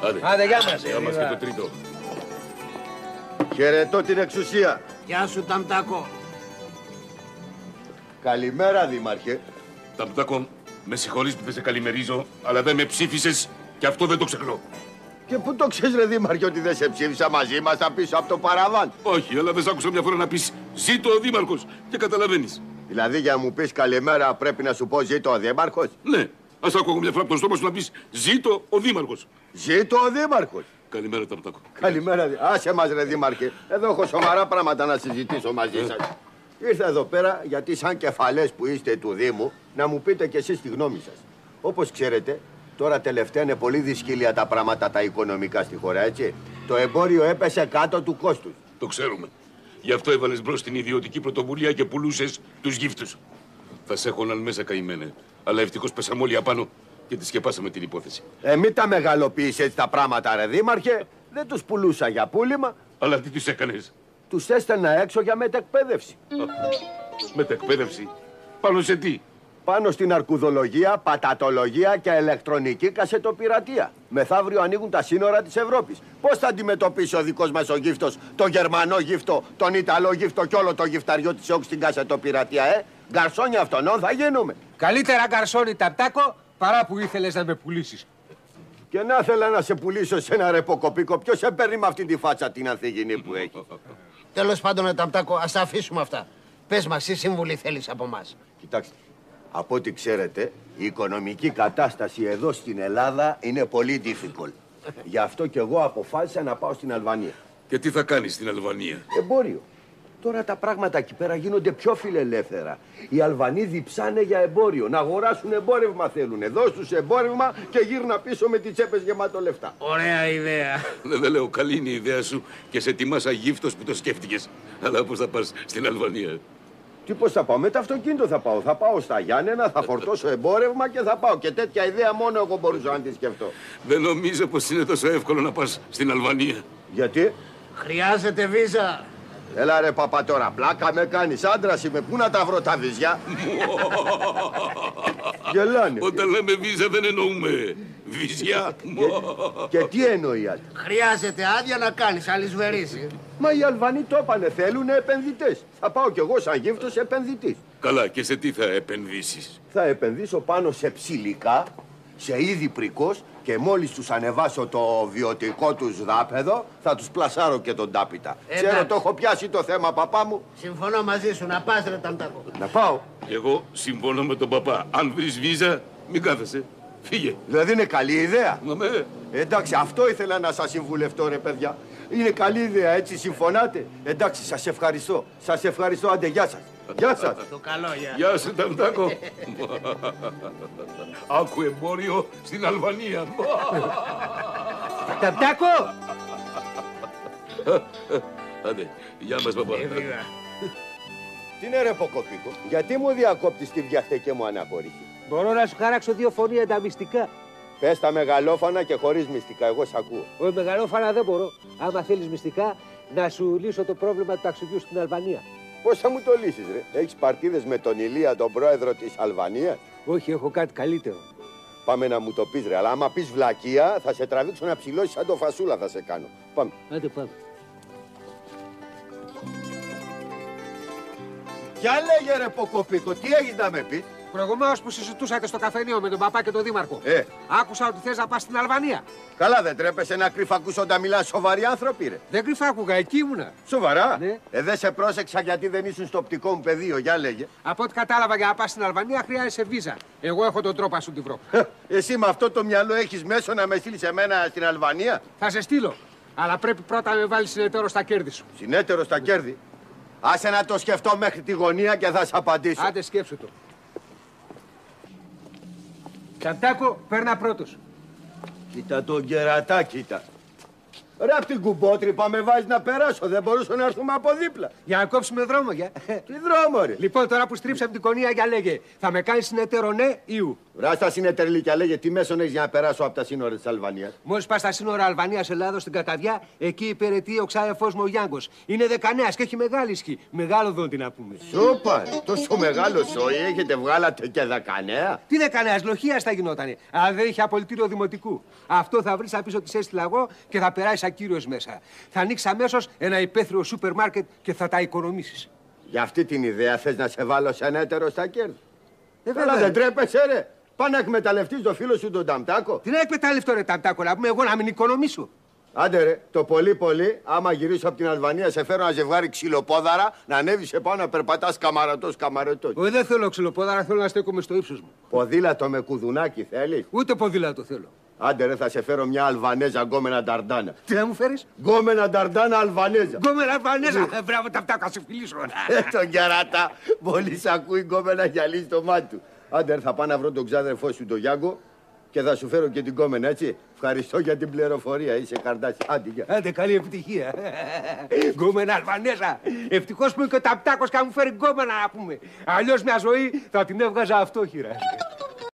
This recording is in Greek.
Άντε, γεια μας. Γεια μας και το τρίτο. Χαιρετώ την εξουσία. Γεια σου, Ταμτάκο. Καλημέρα, Δήμαρχε. Ταμτάκο, με συγχωρείς που δεν σε καλημερίζω, αλλά δεν με ψήφισες και αυτό δεν το ξεχνώ. Και πού το ξέρεις, ρε Δήμαρχε, ότι δεν σε ψήφισα? Μαζί ήμασταν πίσω από το παραβάν. Όχι, αλλά δεν σ' άκουσα μια φορά να πεις «Ζήτω ο Δήμαρχος» και καταλαβαίνεις. Δηλαδή για να μου πεις καλημέρα πρέπει να σου πω ζήτω ο Δήμαρχος? Ναι, ας άκουγα μια φορά από το στόμα σου να πεις «Ζήτω ο Δήμαρχος». Ζήτω ο Δήμαρχος. Καλημέρα, Ταμτάκο. Καλημέρα. Άσε μας, ρε Δήμαρχε. Εδώ έχω σοβαρά πράγματα να συζητήσω μαζί σας. Ήρθα εδώ πέρα γιατί σαν κεφαλές που είστε του Δήμου να μου πείτε κι εσείς τη γνώμη σας. Όπως ξέρετε, τώρα τελευταία είναι πολύ δυσκύλια τα πράγματα τα οικονομικά στη χώρα, έτσι. Το εμπόριο έπεσε κάτω του κόστους. Το ξέρουμε. Γι' αυτό έβαλες μπρος την ιδιωτική πρωτοβουλία και πουλούσες τους γύφτους. Θα σε έχωναν μέσα καημένε. Αλλά ευτυχώς πέσαμε όλοι απάνω και τη σκεπάσαμε την υπόθεση. Μην τα μεγαλοποιείς έτσι τα πράγματα, ρε Δήμαρχε. Δεν τους πουλούσα για πούλημα. Αλλά τι τους έκανες? Τους έστελνα έξω για μετεκπαίδευση. Μετεκπαίδευση? Πάνω σε τι? Πάνω στην αρκουδολογία, πατατολογία και ηλεκτρονική κασετοπειρατεία. Μεθαύριο ανοίγουν τα σύνορα της Ευρώπης. Πώς θα αντιμετωπίσει ο δικός μας ο γύφτος, τον Γερμανό γύφτο, τον Ιταλό γύφτο και όλο το γυφταριό της όξης στην κασετοπειρατεία, Γκαρσόνια αυτονών θα γίνουμε. Καλύτερα γκαρσόνι, Ταμτάκο, παρά που ήθελες να με πουλήσεις. Και να ήθελα να σε πουλήσω σε ένα ρεποκοπίκο. Ποιος σε παίρνει με αυτή τη φάτσα την ανθίγυνη που έχει? Τέλος πάντων, Ταμτάκο, ας τα αφήσουμε αυτά. Πες μας, τι σύμβουλη θέλεις από μας? Κοιτάξτε, από ό,τι ξέρετε, η οικονομική κατάσταση εδώ στην Ελλάδα είναι πολύ difficult. Γι' αυτό κι εγώ αποφάσισα να πάω στην Αλβανία. Και τι θα κάνεις στην Αλβανία? Εμπόριο. Τώρα τα πράγματα εκεί πέρα γίνονται πιο φιλελεύθερα. Οι Αλβανοί διψάνε για εμπόριο. Να αγοράσουν εμπόρευμα θέλουνε. Δώσ' τους εμπόρευμα και γύρνα πίσω με τις τσέπες γεμάτο λεφτά. Ωραία ιδέα. Δεν λέω, καλή είναι η ιδέα σου και σε τιμάσα γύφτος που το σκέφτηκες. Αλλά πώς θα πας στην Αλβανία? Τι πώς θα πάω? Με το αυτοκίνητο θα πάω. Θα πάω στα Γιάννενα, θα φορτώσω εμπόρευμα και θα πάω. Και τέτοια ιδέα μόνο εγώ μπορούσα να τη σκεφτώ. Δεν νομίζω πως είναι τόσο εύκολο να πας στην Αλβανία. Γιατί? Χρειάζεται βίζα. Έλα ρε παπά τώρα, πλάκα με κάνεις. Άντρας είμαι, πού να τα βρω τα βυζιά? Γελάνε. Όταν λέμε βίζα δεν εννοούμε βυζιά. Και τι εννοεί άλλη? Χρειάζεται άδεια να κάνεις, αλυσβερίσει. Μα οι Αλβανοί το είπανε, θέλουνε επενδυτές. Θα πάω κι εγώ σαν γύφτος επενδυτής. Καλά, και σε τι θα επενδύσεις? Θα επενδύσω πάνω σε ψηλικά, σε είδη πρικός και μόλις τους ανεβάσω το βιωτικό τους δάπεδο, θα τους πλασάρω και τον τάπητα. Ξέρω, το έχω πιάσει το θέμα, παπά μου. Συμφωνώ μαζί σου, να πας ρε Ταμτάκο. Να πάω. Εγώ συμφωνώ με τον παπά. Αν βρεις βίζα, μην κάθεσαι. Φύγε. Δηλαδή είναι καλή ιδέα. Μαμέ. Εντάξει, αυτό ήθελα να σας συμβουλευτώ, ρε παιδιά. Είναι καλή ιδέα, έτσι συμφωνάτε? Εντάξει, σας ευχαριστώ. Σας ευχαριστώ, άντε, γεια σας. Γεια σας. Το καλό, γεια. Γεια σου, Ταμτάκο. Άκου εμπόριο στην Αλβανία. Ταμτάκο! Άντε, γεια μας, παπά. Τι είναι ρε Ποκοπίκο, γιατί μου διακόπτεις τη βιαστική μου αναχώρηση? Μπορώ να σου χαράξω 2 φωνία τα μυστικά. Πες τα μεγαλόφωνα και χωρίς μυστικά, εγώ σ' ακούω. Όχι, μεγαλόφωνα δεν μπορώ. Άμα θέλεις μυστικά, να σου λύσω το πρόβλημα του ταξιδιού στην Αλβανία. Πώς θα μου το λύσεις, ρε? Έχεις παρτίδες με τον Ηλία, τον πρόεδρο της Αλβανίας? Όχι, έχω κάτι καλύτερο. Πάμε να μου το πεις, ρε. Αλλά άμα πεις βλακεία, θα σε τραβήξω να ψηλώσεις σαν το φασούλα θα σε κάνω. Πάμε. Άντε πάμε. Για λέγε ρε Ποκοπίκο, τι έχεις να με πεις? Προηγουμένως που συζητούσατε στο καφενείο με τον παπά και τον δήμαρχο, άκουσα ότι θες να πας στην Αλβανία. Καλά, δεν τρέπεσαι να κρυφακούς όταν μιλάς σοβαροί άνθρωποι, ρε? Δεν κρυφάκουγα, εκεί ήμουνα. Σοβαρά? Ναι. Δεν σε πρόσεξα γιατί δεν ήσουν στο οπτικό μου πεδίο, για λέγε. Από ό,τι κατάλαβα, για να πας στην Αλβανία χρειάζεσαι βίζα. Εγώ έχω τον τρόπο να σου τη βρω. Εσύ με αυτό το μυαλό έχεις μέσο να με στείλεις εμένα στην Αλβανία? Θα σε στείλω. Αλλά πρέπει πρώτα να με βάλεις συνεταίρο στα κέρδη σου. Συνέτερο στα κέρδη? Άσε να το σκεφτώ μέχρι τη γωνία και θα σ' απαντήσω. Άντε, σκέψου το. Ταμτάκο, παίρνα πρώτος. Κοίτα τον κερατά, κοίτα. Ρε απ' την κουμπότρυπα με βάζει να περάσω, δεν μπορούσα να έρθουμε από δίπλα. Για να κόψουμε δρόμο, για. Τι δρόμο, ρε? Λοιπόν, τώρα που στρίψαμε την κονία, για λέγε, θα με κάνεις συνεταίρο ναι ή ου? Βράστα συνεταιρλίκια, λέγε τι μέσον έχεις για να περάσω από τα σύνορα της Αλβανίας. Μόλις πας στα σύνορα Αλβανίας-Ελλάδος στην Κακαδιά, εκεί υπηρετεί ο ξάδερφός μου ο Γιάνγκος. Είναι 19 και έχει μεγάλη ισχύ. Μεγάλο δόντι να πούμε. Σούπα, τόσο μεγάλο σόι έχετε βγάλατε και 19. Τι 19, λοχείας θα γινότανε. Αν δεν είχε απολυτήριο δημοτικού. Αυτό θα βρεις απίσω τη έστειλα εγώ και θα περάσει ακύριος μέσα. Θα ανοίξει αμέσως ένα υπαίθριο σούπερ μάρκετ και θα τα οικονομήσεις. Για αυτή την ιδέα θες να σε βάλω σε ανέτερο στα κέρδη. Βέβαια. Δεν τρέπεσαι, ρε. Πάνε να εκμεταλλευτείς το φίλο σου τον Ταμτάκο. Τι να εκμεταλλευτώ, ρε Ταμτάκο, να πούμε εγώ να μην οικονομήσω. Άντε ρε, το πολύ, άμα γυρίσω από την Αλβανία, σε φέρω ένα ζευγάρι ξυλοπόδαρα να ανέβεις επάνω να περπατάς καμαρωτός. Εγώ δεν θέλω ξυλοπόδαρα, θέλω να στέκομαι στο ύψος μου. Ποδήλατο με κουδουνάκι θέλεις? Ούτε ποδήλατο θέλω. Άντε ρε, θα σε φέρω μια Αλβανέζα γκόμενα νταρντάνα. Τι να μου φέρεις? Γκόμενα νταρντάνα Αλβανέζα. Γκόμενα Αλβανέζα. Μπράβο, Ταμτάκο, να σε φιλήσω. Τον κεράτα, πολύ σ' ακούει γκόμενα γυαλί στο μάτι του. Άντε ρε, θα πάω να βρω τον ξάδερφό σου τον Γιάνγκο και θα σου φέρω και την γκόμενα, έτσι. Ευχαριστώ για την πληροφορία, είσαι καρτάσι. Άντε, γεια. Άντε, καλή επιτυχία. Γκόμενα Αλβανέζα. Ευτυχώς που είναι και ο Ταμτάκος και να μου φέρει γκόμενα να πούμε. Αλλιώς μια ζωή θα την έβγαζα αυτόχειρα.